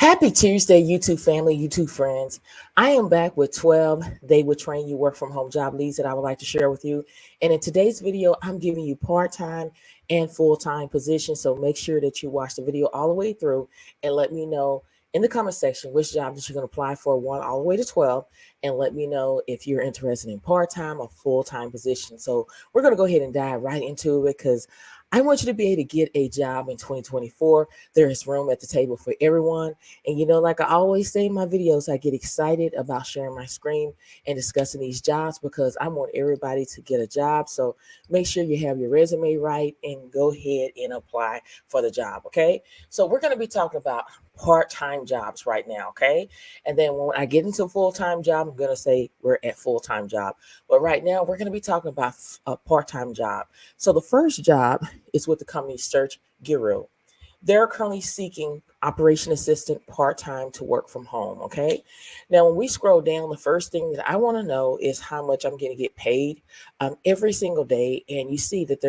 Happy Tuesday, YouTube family, YouTube friends. I am back with 12 They Would Train You Work From Home job leads that I would like to share with you. And in today's video, I'm giving you part-time and full-time positions. So make sure that you watch the video all the way through and let me know in the comment section which job that you're going to apply for, 1 all the way to 12. And let me know if you're interested in part-time or full-time position. So we're going to go ahead and dive right into it because I want you to be able to get a job in 2024. There is room at the table for everyone. And like I always say in my videos, I get excited about sharing my screen and discussing these jobs because I want everybody to get a job. So make sure you have your resume right and go ahead and apply for the job. Okay. So we're going to be talking about part-time jobs right now. Okay. And then when I get into a full-time job, I'm going to say we're at full-time job. But right now we're going to be talking about a part-time job. So the first job is with the company Search Guru. They're currently seeking operation assistant part-time to work from home. Okay. Now, when we scroll down, the first thing that I want to know is how much I'm going to get paid every single day. And you see that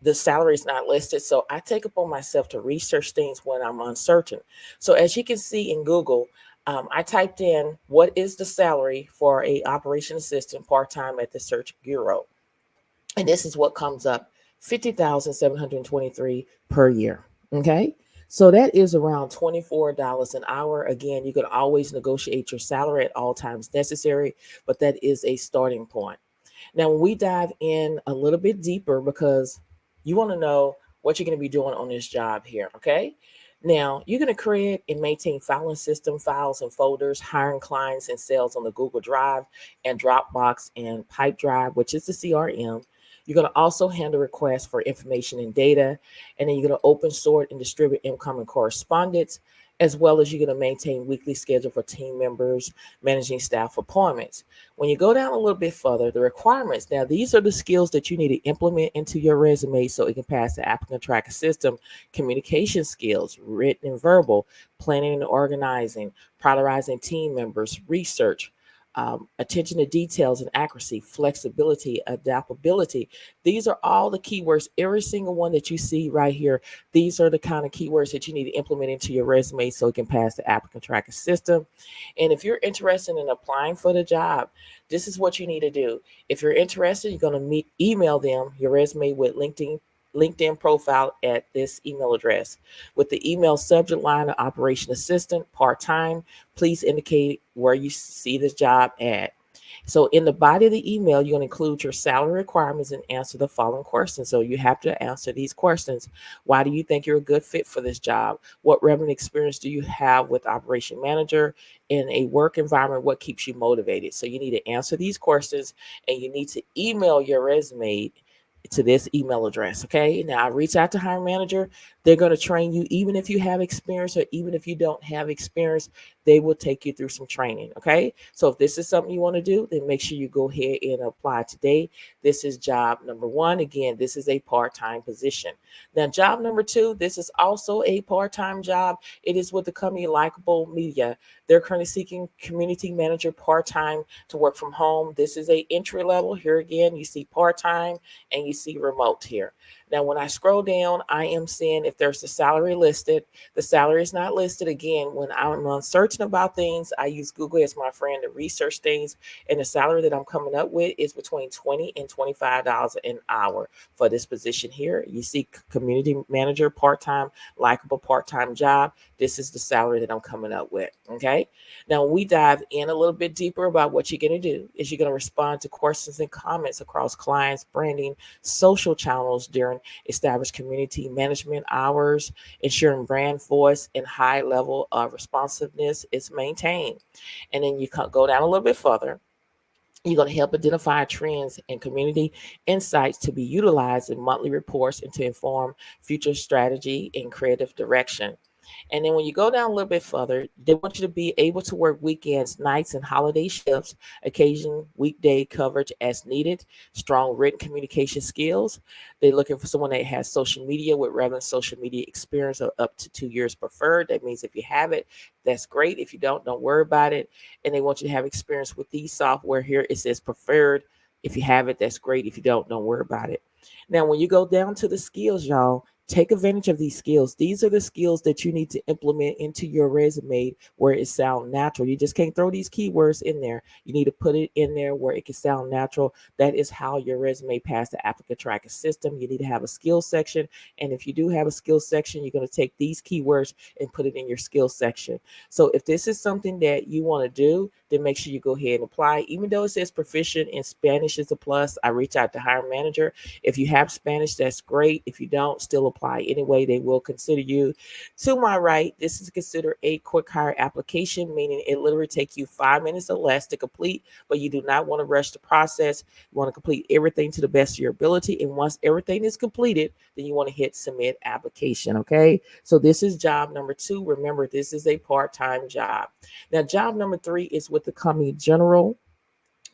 the salary is not listed. So I take upon myself to research things when I'm uncertain. So as you can see in Google, I typed in what is the salary for a operation assistant part-time at the Search Bureau. And this is what comes up: 50,723 per year. Okay. So that is around $24 an hour. Again, you can always negotiate your salary at all times necessary, but that is a starting point. Now, when we dive in a little bit deeper, because you want to know what you're going to be doing on this job here. Okay. Now, you're going to create and maintain filing system files and folders, hiring clients and sales on the Google Drive and Dropbox and Pipedrive, which is the CRM. You're going to also handle requests for information and data, and then you're going to open, sort, and distribute incoming correspondence, as well as you're going to maintain weekly schedule for team members, managing staff appointments. When you go down a little bit further, the requirements. Now, these are the skills that you need to implement into your resume so it can pass the applicant tracker system: communication skills, written and verbal, planning and organizing, prioritizing team members, research, attention to details and accuracy, flexibility, adaptability. These are all the keywords. Every single one that you see right here, these are the kind of keywords that you need to implement into your resume so it can pass the applicant tracking system. And if you're interested in applying for the job, this is what you need to do. If you're interested, you're going to email them your resume with LinkedIn profile at this email address with the email subject line of operation assistant part-time. Please indicate where you see this job at. So in the body of the email, you're going to include your salary requirements and answer the following questions. So you have to answer these questions. Why do you think you're a good fit for this job? What relevant experience do you have with operation manager in a work environment? What keeps you motivated? So you need to answer these questions and you need to email your resume to this email address. Okay. Now I reach out to hiring manager. They're going to train you, even if you have experience or even if you don't have experience, they will take you through some training. Okay. So if this is something you want to do, then make sure you go ahead and apply today. This is job number 1. Again, this is a part-time position. Now, job number 2, this is also a part-time job. It is with the company Likeable Media. They're currently seeking community manager part-time to work from home. This is a entry level. Here again, you see part-time and you see remote here. Now, when I scroll down, I am seeing if there's a salary listed. The salary is not listed. Again, when I'm uncertain about things, I use Google as my friend to research things. And the salary that I'm coming up with is between $20 and $25 an hour for this position here. You see community manager part-time, likable part-time job. This is the salary that I'm coming up with. Okay. Now, when we dive in a little bit deeper about what you're going to do is you're going to respond to questions and comments across clients, branding, social channels during established community management hours, ensuring brand voice and high level of responsiveness is maintained. And then you go down a little bit further. You're going to help identify trends and community insights to be utilized in monthly reports and to inform future strategy and creative direction. And then when you go down a little bit further, they want you to be able to work weekends, nights, and holiday shifts, occasion weekday coverage as needed, strong written communication skills. They're looking for someone that has social media with relevant social media experience of up to 2 years preferred. That means if you have it, that's great. If you don't worry about it. And they want you to have experience with these software here. It says preferred. If you have it, that's great. If you don't worry about it. Now, when you go down to the skills, y'all, Take advantage of these skills. These are the skills that you need to implement into your resume where it sounds natural. You just can't throw these keywords in there. You need to put it in there where it can sound natural. That is how your resume passed the applicant tracking system. You need to have a skills section. And if you do have a skills section, you're going to take these keywords and put it in your skills section. So if this is something that you want to do, then make sure you go ahead and apply. Even though it says proficient in Spanish is a plus, I reach out to hiring manager. If you have Spanish, that's great. If you don't, still apply anyway. They will consider you. To my right, this is considered a quick hire application, meaning it literally takes you 5 minutes or less to complete, but you do not want to rush the process. You want to complete everything to the best of your ability. And once everything is completed, then you want to hit submit application. Okay. So this is job number 2. Remember, this is a part-time job. Now, job number 3 is with the company General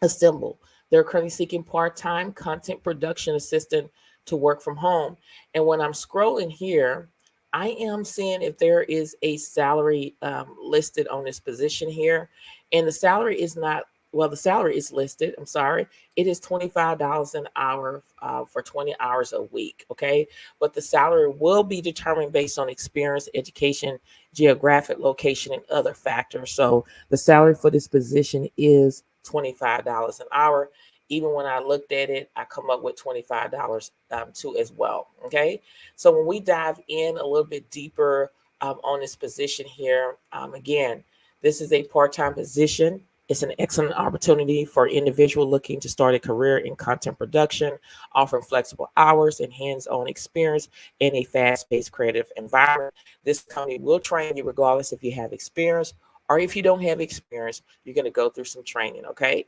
Assemble. They're currently seeking part-time content production assistant to work from home. And when I'm scrolling here, I am seeing if there is a salary listed on this position here. And the salary is not, well, the salary is listed. I'm sorry. It is $25 an hour for 20 hours a week. Okay. But the salary will be determined based on experience, education, geographic location, and other factors. So the salary for this position is $25 an hour. Even when I looked at it, I come up with $25 too as well. Okay. So when we dive in a little bit deeper on this position here, again, this is a part-time position. It's an excellent opportunity for individual looking to start a career in content production, offering flexible hours and hands-on experience in a fast-paced creative environment. This company will train you regardless if you have experience or if you don't have experience, you're going to go through some training, okay?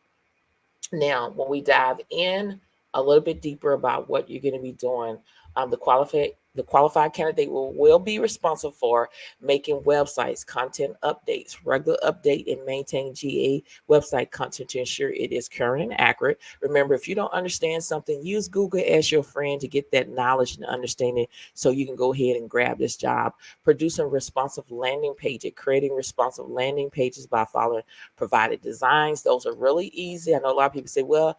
Now, when we dive in a little bit deeper about what you're going to be doing, the qualified candidate will be responsible for making websites, content updates, regular update, and maintain GA website content to ensure it is current and accurate. Remember, if you don't understand something, use Google as your friend to get that knowledge and understanding so you can go ahead and grab this job. Producing responsive landing pages, creating responsive landing pages by following provided designs. Those are really easy. I know a lot of people say, well,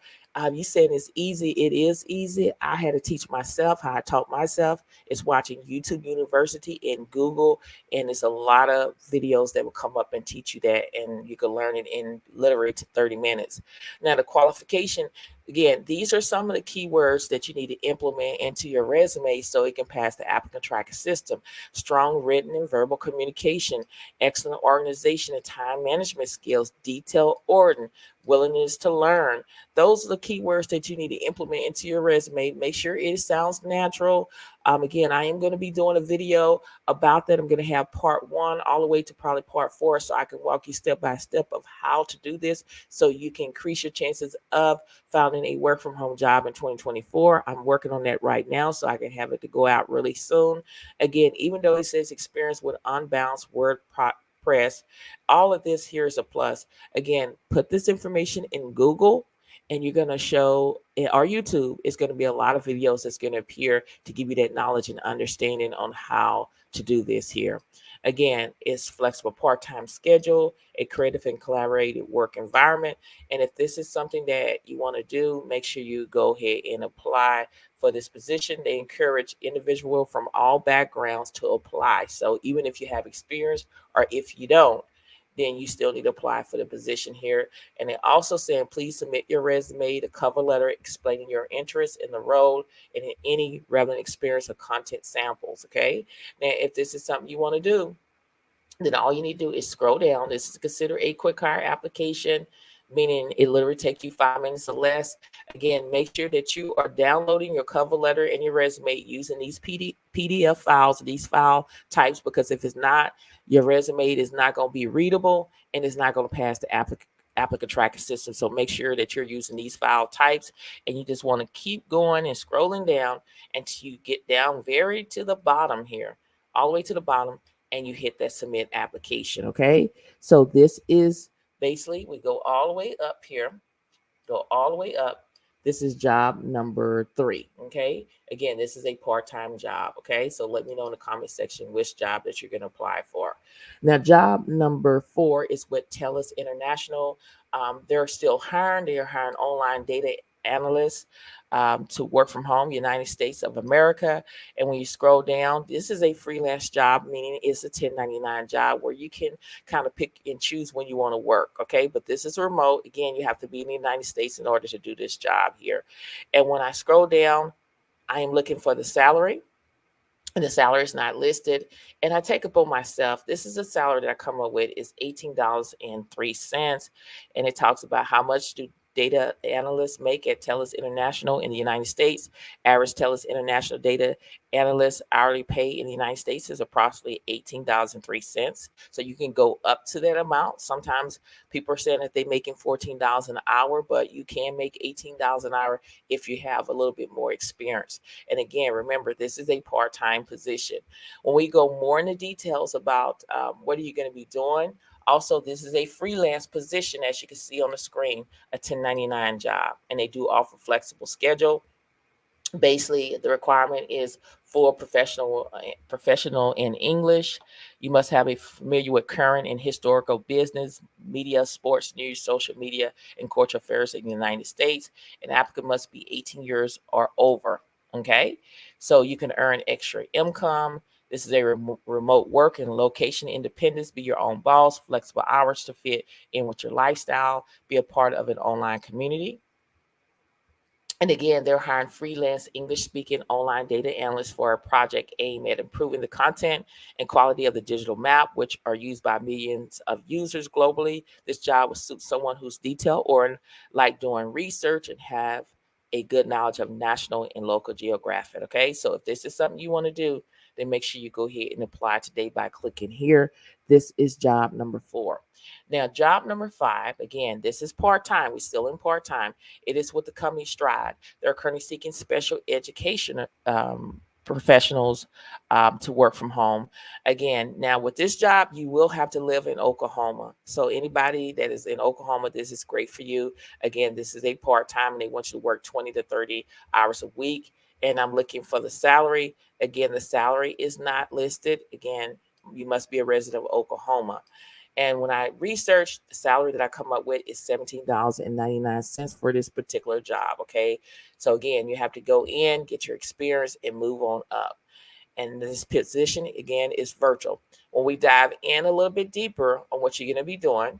you said it's easy. It is easy. I had to teach myself how I taught myself. It's watching YouTube University and Google, and there's a lot of videos that will come up and teach you that, and you can learn it in literally 30 minutes. Now, the qualification, again, these are some of the keywords that you need to implement into your resume so it can pass the applicant tracking system. Strong written and verbal communication, excellent organization and time management skills, detailed ordering, willingness to learn. Those are the keywords that you need to implement into your resume. Make sure it sounds natural. Again, I am going to be doing a video about that. I'm going to have part 1 all the way to probably part 4 so I can walk you step by step of how to do this so you can increase your chances of finding a work from home job in 2024. I'm working on that right now so I can have it to go out really soon. Again, even though it says experience with unbalanced WordPress, all of this here is a plus. Again, put this information in Google and you're going to show our YouTube. It's going to be a lot of videos that's going to appear to give you that knowledge and understanding on how to do this here. Again, it's flexible part-time schedule, a creative and collaborative work environment. And if this is something that you want to do, make sure you go ahead and apply for this position. They encourage individuals from all backgrounds to apply. So even if you have experience or if you don't, then you still need to apply for the position here. And they also saying, please submit your resume, the cover letter explaining your interest in the role and in any relevant experience or content samples. Okay. Now, if this is something you want to do, then all you need to do is scroll down. This is considered a quick hire application, meaning it literally takes you 5 minutes or less. Again, make sure that you are downloading your cover letter and your resume using these PDF files, these file types, because if it's not, your resume is not going to be readable and it's not going to pass the applicant tracking system. So make sure that you're using these file types, and you just want to keep going and scrolling down until you get down very to the bottom here, all the way to the bottom, and you hit that submit application. Okay. So this is basically, we go all the way up here, go all the way up. This is job number 3. Okay. Again, this is a part-time job. Okay. So let me know in the comment section which job that you're going to apply for. Now, job number 4 is with TELUS International. They're still hiring. They are hiring online data analysts. to work from home, United States of America. And when you scroll down, this is a freelance job, meaning it's a 1099 job where you can kind of pick and choose when you want to work. Okay. But this is remote. Again, you have to be in the United States in order to do this job here. And when I scroll down, I am looking for the salary, and the salary is not listed. And I take upon myself, this is a salary that I come up with is $18.03. And it talks about how much do data analysts make at TELUS International in the United States. Average TELUS International data analyst hourly pay in the United States is approximately $18.03. So you can go up to that amount. Sometimes people are saying that they're making $14 an hour, but you can make $18 an hour if you have a little bit more experience. And again, remember, this is a part-time position. When we go more into details about what are you going to be doing, also, this is a freelance position, as you can see on the screen, a 1099 job, and they do offer flexible schedule. Basically, the requirement is for professional in English. You must have a familiar with current and historical business, media, sports news, social media, and cultural affairs in the United States. An applicant must be 18 years or over. Okay, so you can earn extra income. This is a remote work and location independence. Be your own boss, flexible hours to fit in with your lifestyle. Be a part of an online community. And again, they're hiring freelance English speaking online data analysts for a project aimed at improving the content and quality of the digital map, which are used by millions of users globally. This job will suit someone who's detail or like doing research and have a good knowledge of national and local geographic. Okay, so if this is something you want to do, then make sure you go ahead and apply today by clicking here. This is job number 4. Now, job number 5, again, this is part-time. We're still in part-time. It is with the company Stride. They're currently seeking special education professionals to work from home. Again, now with this job, you will have to live in Oklahoma. So anybody that is in Oklahoma, this is great for you. Again, this is a part-time and they want you to work 20 to 30 hours a week. And I'm looking for the salary. Again, the salary is not listed. Again, you must be a resident of Oklahoma. And when I researched, the salary that I come up with is $17.99 for this particular job. Okay. So again, you have to go in, get your experience, and move on up. And this position, again, is virtual. When we dive in a little bit deeper on what you're going to be doing,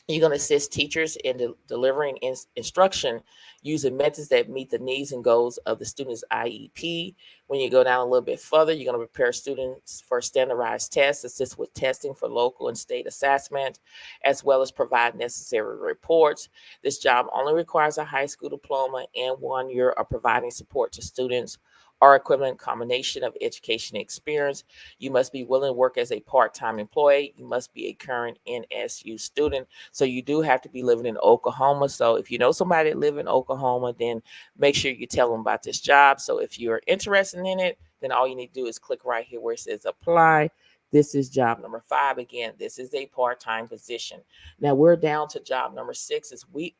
you're going to assist teachers in delivering instruction using methods that meet the needs and goals of the student's IEP. When you go down a little bit further, you're going to prepare students for standardized tests, assist with testing for local and state assessment, as well as provide necessary reports. This job only requires a high school diploma and 1 year of providing support to students or equivalent combination of education experience. You must be willing to work as a part-time employee. You must be a current NSU student. So you do have to be living in Oklahoma. So if you know somebody that live in Oklahoma, then make sure you tell them about this job. So if you're interested in it, then all you need to do is click right here where it says apply. This is job number 5. Again, this is a part-time position. Now we're down to job number 6 is We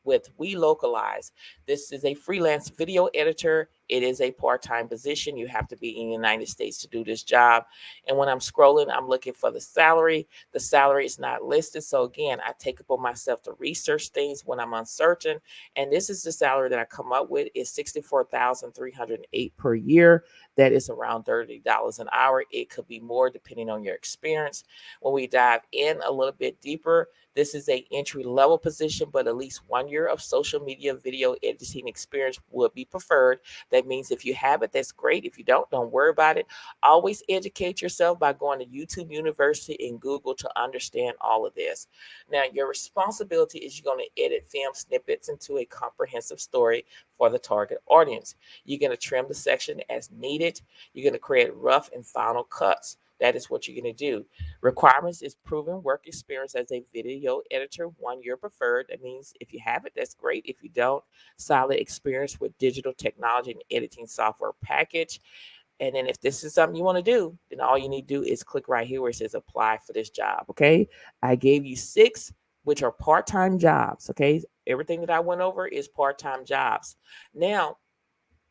Localize. This is a freelance video editor. It is a part-time position. You have to be in the United States to do this job. And when I'm scrolling, I'm looking for the salary. The salary is not listed. So again, I take upon myself to research things when I'm uncertain. And this is the salary that I come up with is $64,308 per year. That is around $30 an hour. It could be more depending on your experience. When we dive in a little bit deeper, this is a entry level position, but at least 1 year of social media video editing experience would be preferred. That means if you have it, that's great. If you don't worry about it. Always educate yourself by going to YouTube University and Google to understand all of this. Now, your responsibility is you're going to edit film snippets into a comprehensive story for the target audience. You're going to trim the section as needed. You're going to create rough and final cuts. That is what you're going to do. Requirements is proven work experience as a video editor, 1 year preferred. That means if you have it, that's great. If you don't, solid experience with digital technology and editing software package. And then if this is something you want to do, then all you need to do is click right here where it says apply for this job. Okay. I gave you 6, which are part-time jobs. Okay. Everything that I went over is part-time jobs. Now,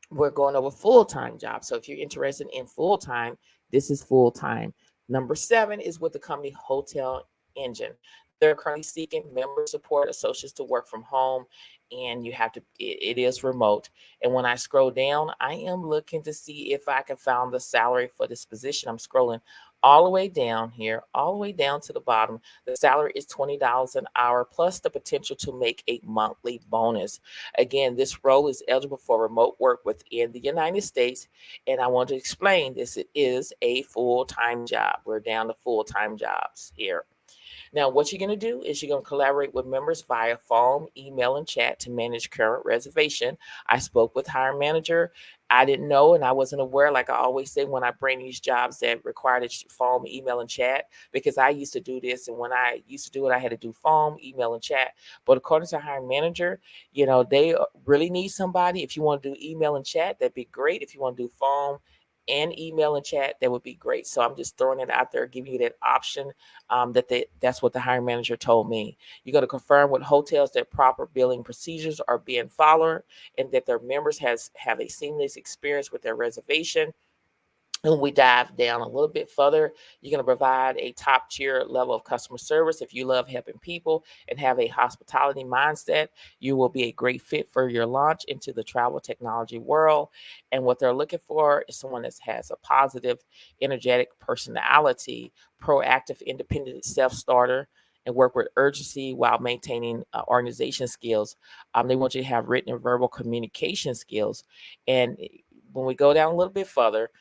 we're going over full-time jobs. So if you're interested in full-time, this is full-time. Number 7 is with the company Hotel Engine. They're currently seeking member support associates to work from home, and it is remote. And when I scroll down, I am looking to see if I can find the salary for this position. I'm scrolling all the way down here, all the way down to the bottom. The salary is $20 an hour plus the potential to make a monthly bonus. Again, this role is eligible for remote work within the United States. And I want to explain this: it is a full-time job. We're down to full-time jobs here. Now, what you're going to do is you're going to collaborate with members via phone, email, and chat to manage current reservation. I spoke with hiring manager. I didn't know and I wasn't aware, like I always say when I bring these jobs that require the phone, email, and chat, because I used to do this. And when I used to do it, I had to do phone, email, and chat. But according to hiring manager, they really need somebody. If you want to do email and chat, that'd be great. If you want to do phone and email and chat, that would be great. So I'm just throwing it out there, giving you that option. That's what the hiring manager told me. You're going to confirm with hotels that proper billing procedures are being followed and that their members have a seamless experience with their reservation. And when we dive down a little bit further, you're going to provide a top tier level of customer service. If you love helping people and have a hospitality mindset, you will be a great fit for your launch into the travel technology world. And what they're looking for is someone that has a positive, energetic personality, proactive, independent self-starter, and work with urgency while maintaining organization skills. They want you to have written and verbal communication skills. And when we go down a little bit further,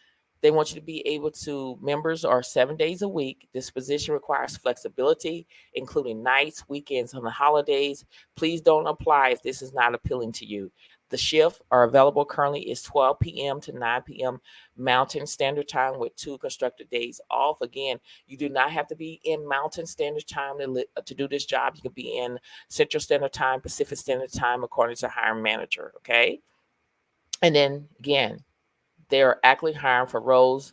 they want you to be able to, members are 7 days a week. This position requires flexibility, including nights, weekends, and the holidays. Please don't apply if this is not appealing to you. The shift are available currently is 12 p.m. to 9 p.m. Mountain Standard Time with 2 constructed days off. Again, you do not have to be in Mountain Standard Time to do this job. You can be in Central Standard Time, Pacific Standard Time, according to hiring manager, okay? And then, again, they're actively hiring for roles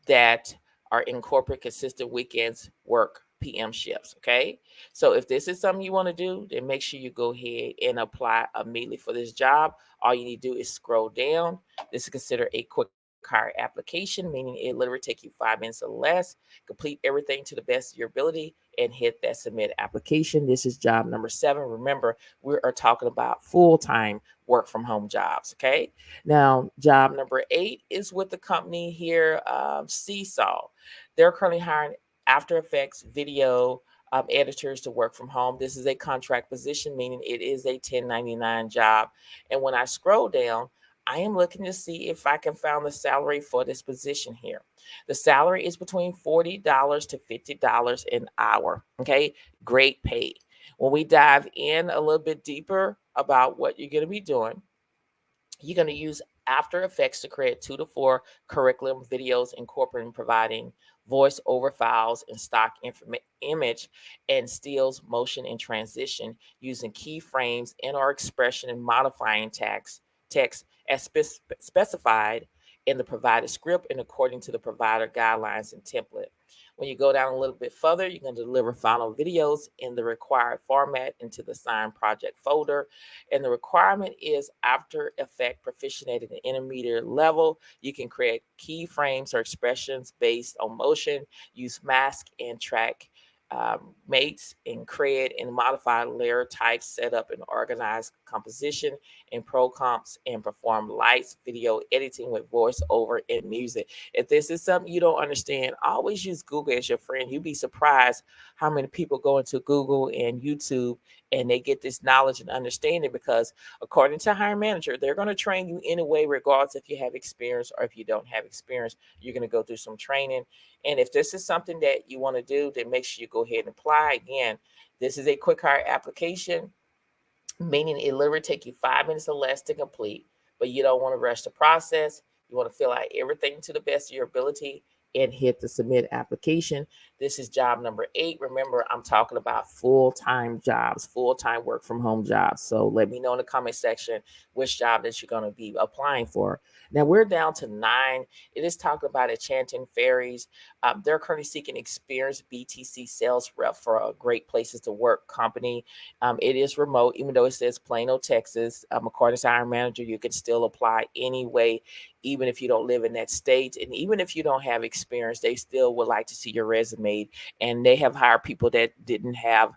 that are incorporate consistent weekends work PM shifts. Okay. So if this is something you want to do, then make sure you go ahead and apply immediately for this job. All you need to do is scroll down. This is considered a quick hire application, meaning it literally take you 5 minutes or less. Complete everything to the best of your ability and hit that submit application. This is job number 7. Remember, we are talking about full-time work from home jobs. Okay. Now, job number 8 is with the company here, Seesaw. They're currently hiring After Effects video editors to work from home. This is a contract position, meaning it is a 1099 job. And when I scroll down, I am looking to see if I can find the salary for this position here. The salary is between $40 to $50 an hour. Okay, great pay. When we dive in a little bit deeper about what you're going to be doing, you're going to use After Effects to create 2 to 4 curriculum videos incorporating providing voice over files and stock image and stills, motion, and transition using keyframes and or expression and modifying text as specified in the provided script and according to the provider guidelines and template. When you go down a little bit further, you're going to deliver final videos in the required format into the signed project folder. And the requirement is After Effect proficient at an intermediate level. You can create keyframes or expressions based on motion, use mask and track mates and create and modify layer types, set up and organize composition and pro comps, and perform lights, video editing with voiceover and music. If this is something you don't understand, always use Google as your friend. You'd be surprised how many people go into Google and YouTube and they get this knowledge and understanding, because according to hiring manager, they're going to train you anyway, regardless if you have experience or if you don't have experience. You're going to go through some training. And if this is something that you want to do, then make sure you go ahead and apply. Again, this is a quick hire application, meaning it literally take you 5 minutes or less to complete, but you don't want to rush the process. You want to fill out everything to the best of your ability and hit the submit application. This is job number 8. Remember, I'm talking about full-time jobs, full-time work from home jobs. So let me know in the comment section which job that you're going to be applying for. Now we're down to 9. It is talking about enchanting fairies. They're currently seeking experienced BTC sales rep for a great places to work company. It is remote, even though it says Plano, Texas. According to our manager, you can still apply anyway, even if you don't live in that state. And even if you don't have experience, they still would like to see your resume. And they have hired people that didn't have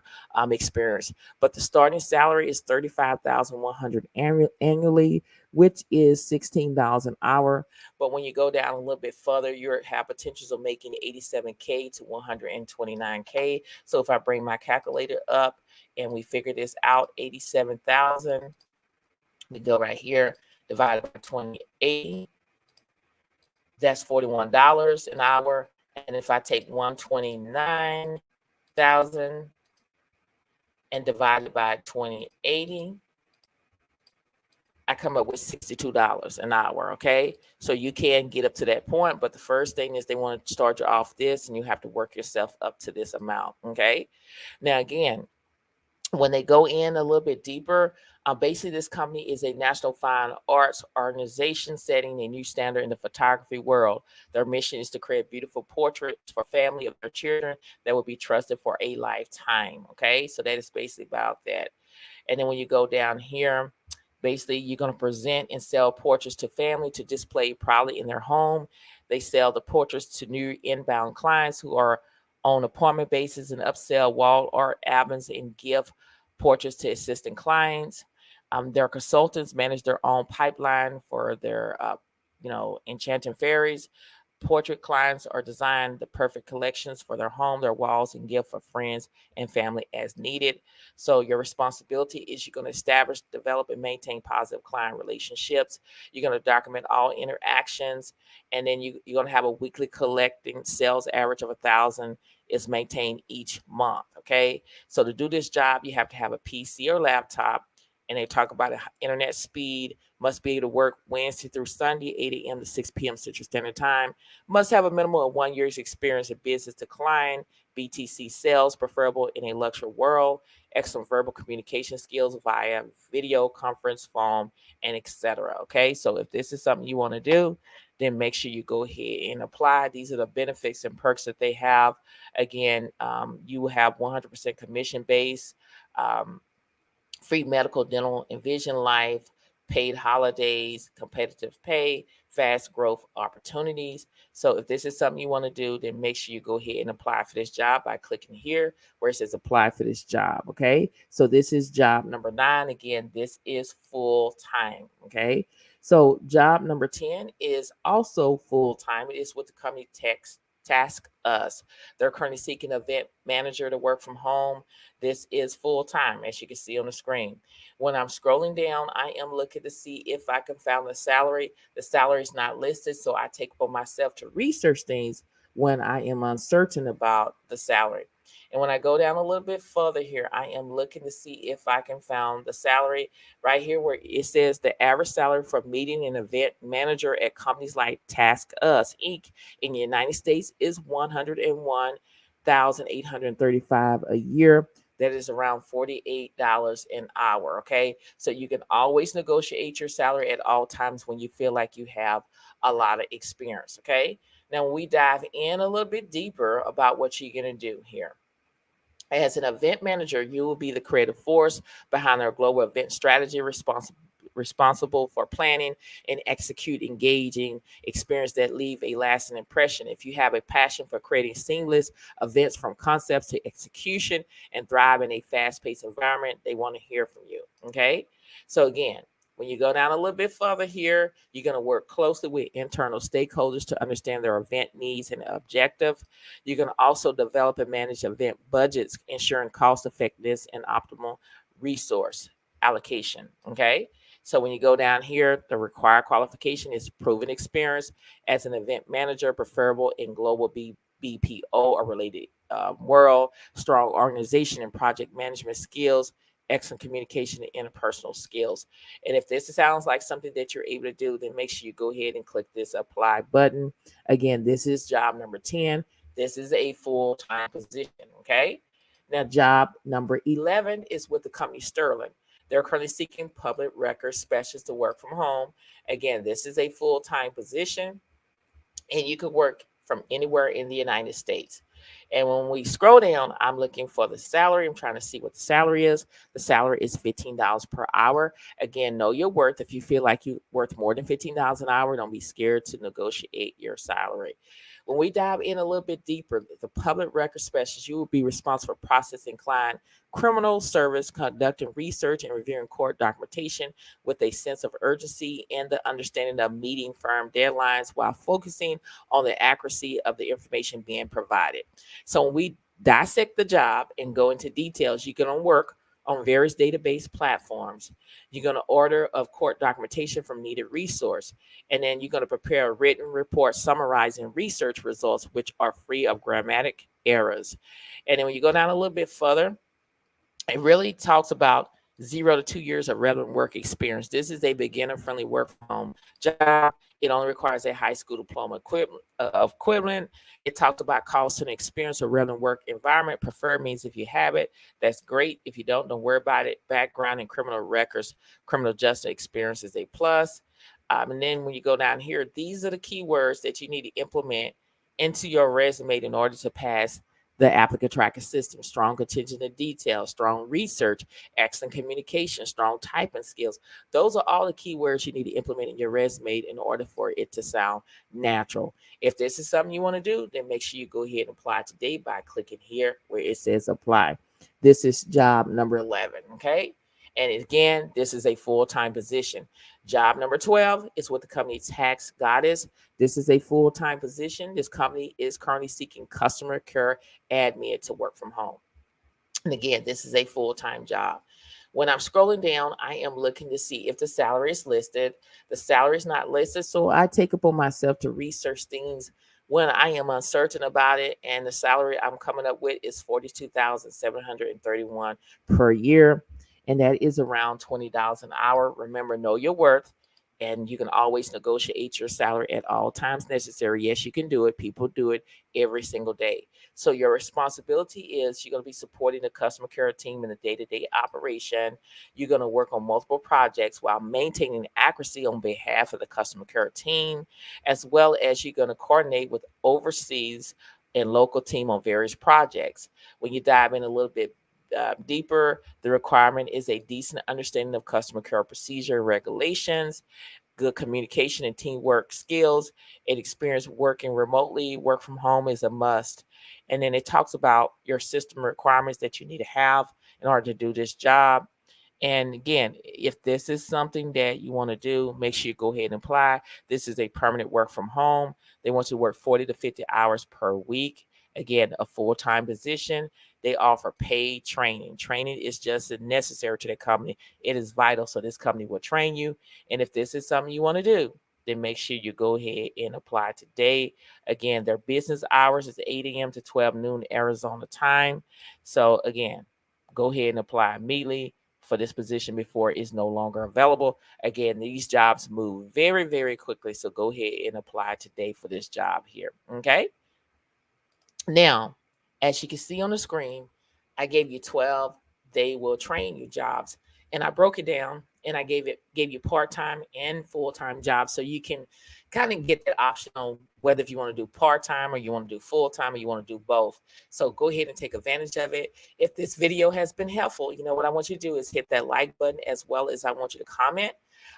experience. But the starting salary is $35,100 annually, which is $16 an hour. But when you go down a little bit further, you have potentials of making 87K to 129K. So if I bring my calculator up and we figure this out, 87,000, we go right here, divided by 2080, that's $41 an hour. And if I take 129,000 and divide it by 2080, I come up with $62 an hour. Okay. So you can get up to that point. But the first thing is they want to start you off this, and you have to work yourself up to this amount. Okay. Now, again, when they go in a little bit deeper, basically this company is a national fine arts organization setting a new standard in the photography world. Their mission is to create beautiful portraits for family of their children that will be trusted for a lifetime. Okay. So that is basically about that. And then when you go down here, basically you're going to present and sell portraits to family to display proudly in their home. They sell the portraits to new inbound clients who are on appointment basis and upsell wall art albums and gift portraits to assistant clients. Their consultants manage their own pipeline for their, enchanting fairies. Portrait clients are designed the perfect collections for their home, their walls, and gift for friends and family as needed. So your responsibility is you're going to establish, develop, and maintain positive client relationships. You're going to document all interactions, and then you're going to have a weekly collecting sales average of 1,000 is maintained each month. Okay, so to do this job, you have to have a PC or laptop, and they talk about internet speed. Must be able to work Wednesday through Sunday, 8 a.m. to 6 p.m. Central Standard Time. Must have a minimum of 1 year's experience in business to client, BTC sales, preferable in a luxury world, excellent verbal communication skills via video, conference, phone, and etc. Okay, so if this is something you want to do, then make sure you go ahead and apply. These are the benefits and perks that they have. Again, you have 100% commission base. Free medical, dental, and vision life, paid holidays, competitive pay, fast growth opportunities. So if this is something you want to do, then make sure you go ahead and apply for this job by clicking here where it says apply for this job. Okay. So this is job number 9. Again, this is full time. Okay. So job number 10 is also full time. It is with the company Task Us. They're currently seeking an event manager to work from home. This is full time, as you can see on the screen. When I'm scrolling down, I am looking to see if I can find the salary. The salary is not listed, so I take upon myself to research things when I am uncertain about the salary. And when I go down a little bit further here, I am looking to see if I can find the salary right here where it says the average salary for meeting an event manager at companies like Task Us Inc. in the United States is $101,835 a year. That is around $48 an hour. Okay. So you can always negotiate your salary at all times when you feel like you have a lot of experience. Okay. Now, when we dive in a little bit deeper about what you're going to do here. As an event manager, you will be the creative force behind our global event strategy, responsible for planning and execute engaging experience that leave a lasting impression. If you have a passion for creating seamless events from concepts to execution and thrive in a fast-paced environment, they want to hear from you. Okay. So again, when you go down a little bit further here, you're going to work closely with internal stakeholders to understand their event needs and objective. You can also develop and manage event budgets, ensuring cost effectiveness and optimal resource allocation. Okay. So when you go down here, the required qualification is proven experience as an event manager, preferable in global BPO or related world, strong organization and project management skills, excellent communication and interpersonal skills. And if this sounds like something that you're able to do, then make sure you go ahead and click this apply button. Again, this is job number 10. This is a full-time position. Okay. Now, job number 11 is with the company Sterling. They're currently seeking public record specialists to work from home. Again, this is a full-time position, and you can work from anywhere in the United States. And when we scroll down, I'm looking for the salary. I'm trying to see what the salary is. The salary is $15 per hour. Again, know your worth. If you feel like you're worth more than $15 an hour, don't be scared to negotiate your salary. When we dive in a little bit deeper, the public record specialist, you will be responsible for processing client criminal service, conducting research and reviewing court documentation with a sense of urgency and the understanding of meeting firm deadlines while focusing on the accuracy of the information being provided. So when we dissect the job and go into details, you're going to work on various database platforms. You're going to order of court documentation from needed resource. And then you're going to prepare a written report summarizing research results, which are free of grammatic errors. And then when you go down a little bit further, it really talks about 0 to 2 years of relevant work experience. This is a beginner-friendly work from home job. It only requires a high school diploma equivalent. It talks about cost and experience of relevant work environment. Preferred means if you have it, that's great. If you don't worry about it. Background and criminal records, criminal justice experience is a plus. And then when you go down here, these are the keywords that you need to implement into your resume in order to pass the applicant tracking system. Strong attention to detail, strong research, excellent communication, strong typing skills. Those are all the keywords you need to implement in your resume in order for it to sound natural. If this is something you want to do, then make sure you go ahead and apply today by clicking here where it says apply. This is job number 11, okay? And again, this is a full-time position. Job number 12 is with the company Tax Goddess. This is a full-time position. This company is currently seeking customer care admin to work from home. And again, this is a full-time job. When I'm scrolling down, I am looking to see if the salary is listed. The salary is not listed, so I take upon myself to research things when I am uncertain about it. And the salary I'm coming up with is $42,731 per year, and that is around $20 an hour. Remember, know your worth. And you can always negotiate your salary at all times necessary. Yes, you can do it. People do it every single day. So your responsibility is you're going to be supporting the customer care team in the day-to-day operation. You're going to work on multiple projects while maintaining accuracy on behalf of the customer care team, as well as you're going to coordinate with overseas and local team on various projects. When you dive in a little bit deeper, the requirement is a decent understanding of customer care procedure and regulations, good communication and teamwork skills, and experience working remotely. Work from home is a must. And then it talks about your system requirements that you need to have in order to do this job. And again, if this is something that you want to do, make sure you go ahead and apply. This is a permanent work from home. They want you to work 40 to 50 hours per week. Again, a full-time position. They offer paid training. Training is just necessary to the company. It is vital. So this company will train you. And if this is something you want to do, then make sure you go ahead and apply today. Again, their business hours is 8 a.m. to 12 noon Arizona time. So again, go ahead and apply immediately for this position before it's no longer available. Again, these jobs move very, very quickly. So go ahead and apply today for this job here. Okay. Now, as you can see on the screen, I gave you 12 they will train you jobs. And I broke it down and I gave you part-time and full-time jobs so you can kind of get that option on whether if you want to do part-time or you want to do full-time or you want to do both. So go ahead and take advantage of it. If this video has been helpful, you know what I want you to do is hit that like button, as well as I want you to comment.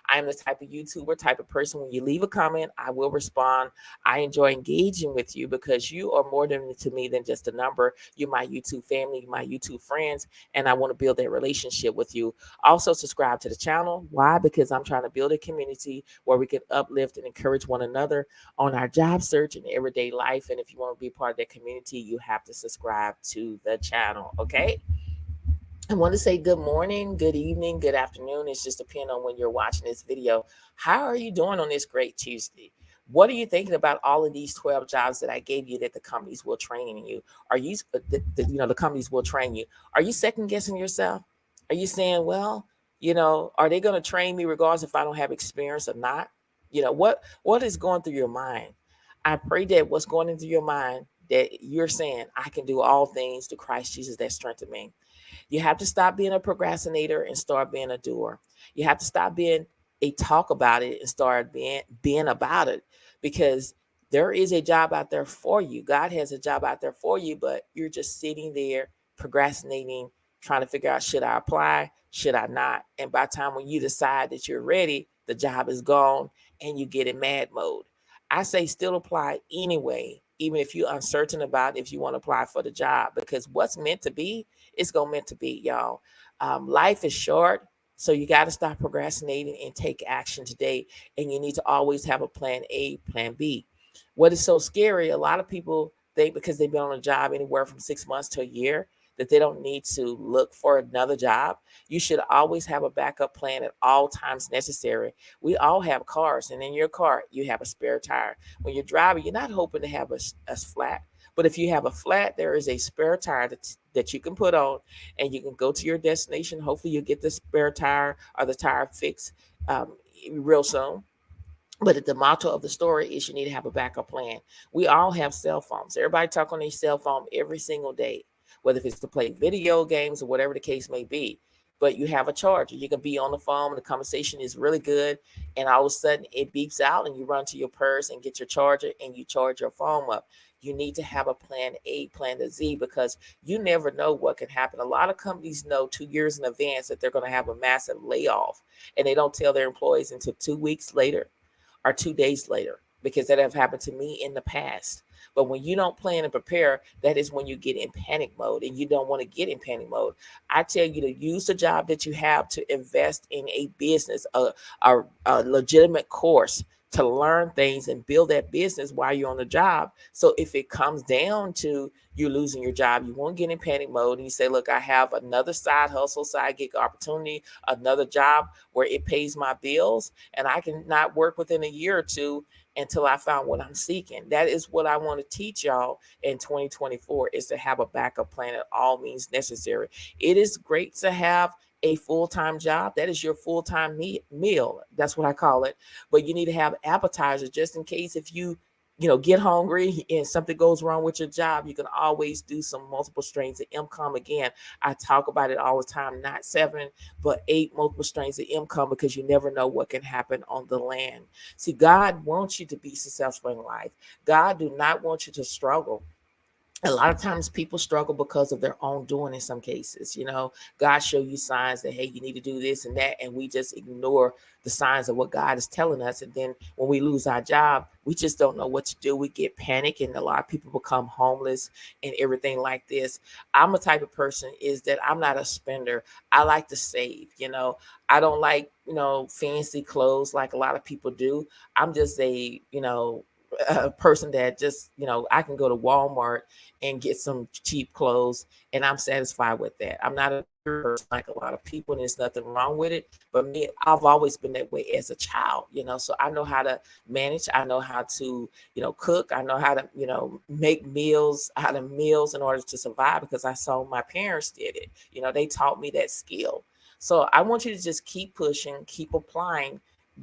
I am the type of YouTuber, type of person, when you leave a comment, I will respond. I enjoy engaging with you because you are more to me than just a number. You're my YouTube family, my YouTube friends, and I want to build that relationship with you. Also, subscribe to the channel. Why? Because I'm trying to build a community where we can uplift and encourage one another on our job search and everyday life. And if you want to be part of that community, you have to subscribe to the channel. Okay. I want to say good morning, good evening, good afternoon. It's just depending on when you're watching this video. How are you doing on this great Tuesday? What are you thinking about all of these 12 jobs that I gave you that the companies will train you? Are you, the companies will train you? Are you second guessing yourself? Are you saying, well, are they going to train me regardless if I don't have experience or not? What is going through your mind? I pray that what's going into your mind that you're saying, I can do all things through Christ Jesus that strengthens me. You have to stop being a procrastinator and start being a doer. You have to stop being a talk about it and start being about it, because There is a job out there for you. God has a job out there for you, but you're just sitting there procrastinating, trying to figure out, should I apply? Should I not? And by the time when you decide that you're ready, the job is gone and you get in mad mode. I say still apply anyway, even if you're uncertain about if you want to apply for the job, because what's meant to be, it's going to meant to be, y'all. Life is short. So you got to stop procrastinating and take action today. And you need to always have a plan A, plan B. What is so scary, a lot of people think because they've been on a job anywhere from 6 months to a year that they don't need to look for another job. You should always have a backup plan at all times necessary. We all have cars, and in your car, you have a spare tire. When you're driving, you're not hoping to have a flat. But if you have a flat, there is a spare tire that you can put on, and you can go to your destination. Hopefully, you'll get the spare tire or the tire fixed real soon. But the motto of the story is you need to have a backup plan. We all have cell phones. Everybody talk on their cell phone every single day, whether if it's to play video games or whatever the case may be. But you have a charger. You can be on the phone, the conversation is really good, and all of a sudden it beeps out, and you run to your purse and get your charger and you charge your phone up. You need to have a plan A, plan to Z, because you never know what can happen. A lot of companies know 2 years in advance that they're going to have a massive layoff, and they don't tell their employees until 2 weeks later or 2 days later, because that have happened to me in the past. But when you don't plan and prepare, that is when you get in panic mode, and you don't want to get in panic mode. I tell you to use the job that you have to invest in a business, a legitimate course to learn things and build that business while you're on the job. So if it comes down to you losing your job, you won't get in panic mode, and you say, look, I have another side hustle, side gig opportunity, another job where it pays my bills, and I can not work within a year or two until I found what I'm seeking. That is what I want to teach y'all in 2024, is to have a backup plan at all means necessary. It is great to have a full-time job. That is your full-time meal. That's what I call it. But you need to have appetizers just in case if you get hungry and something goes wrong with your job. You can always do some multiple streams of income. Again, I talk about it all the time, not 7 but 8 multiple streams of income, because you never know what can happen on the land. See, God wants you to be successful in life. God do not want you to struggle. A lot of times people struggle because of their own doing. In some cases, God show you signs that, hey, you need to do this and that, and we just ignore the signs of what God is telling us. And then when we lose our job, we just don't know what to do. We get panic, and a lot of people become homeless and everything like this. I'm a type of person is that I'm not a spender. I like to save. I don't like fancy clothes like a lot of people do. I'm just a person that just, I can go to Walmart and get some cheap clothes, and I'm satisfied with that. I'm not a person like a lot of people, and there's nothing wrong with it. But me, I've always been that way as a child, so I know how to manage. I know how to, cook. I know how to, make meals out of meals in order to survive, because I saw my parents did it. They taught me that skill. So I want you to just keep pushing, keep applying.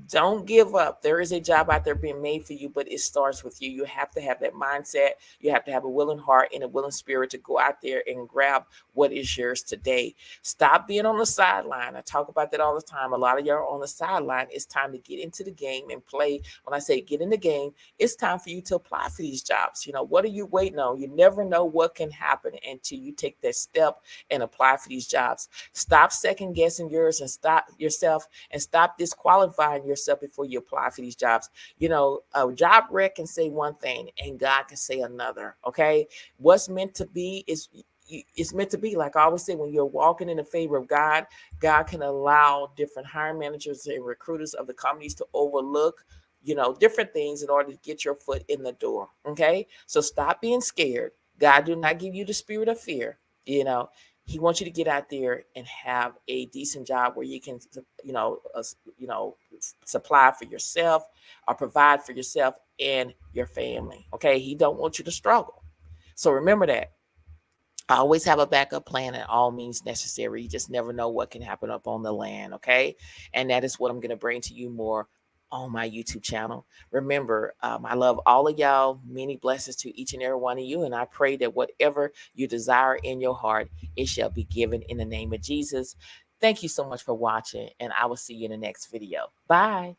Don't give up. There is a job out there being made for you, but it starts with you. You have to have that mindset. You have to have a willing heart and a willing spirit to go out there and grab what is yours today. Stop being on the sideline. I talk about that all the time. A lot of y'all are on the sideline. It's time to get into the game and play. When I say get in the game, it's time for you to apply for these jobs. What are you waiting on? You never know what can happen until you take that step and apply for these jobs. Stop second guessing yours and stop yourself, and stop disqualifying yourself before you apply for these jobs. A job rec can say one thing and God can say another. Okay. What's meant to be is it's meant to be. Like I always say, when you're walking in the favor of God, God can allow different hiring managers and recruiters of the companies to overlook different things in order to get your foot in the door. Okay. So stop being scared. God do not give you the spirit of fear. He wants you to get out there and have a decent job where you can, supply for yourself or provide for yourself and your family. Okay. He don't want you to struggle. So remember that. I always have a backup plan at all means necessary. You just never know what can happen up on the land. Okay. And that is what I'm going to bring to you more on my YouTube channel. Remember, I love all of y'all. Many blessings to each and every one of you. And I pray that whatever you desire in your heart, it shall be given in the name of Jesus. Thank you so much for watching, and I will see you in the next video. Bye.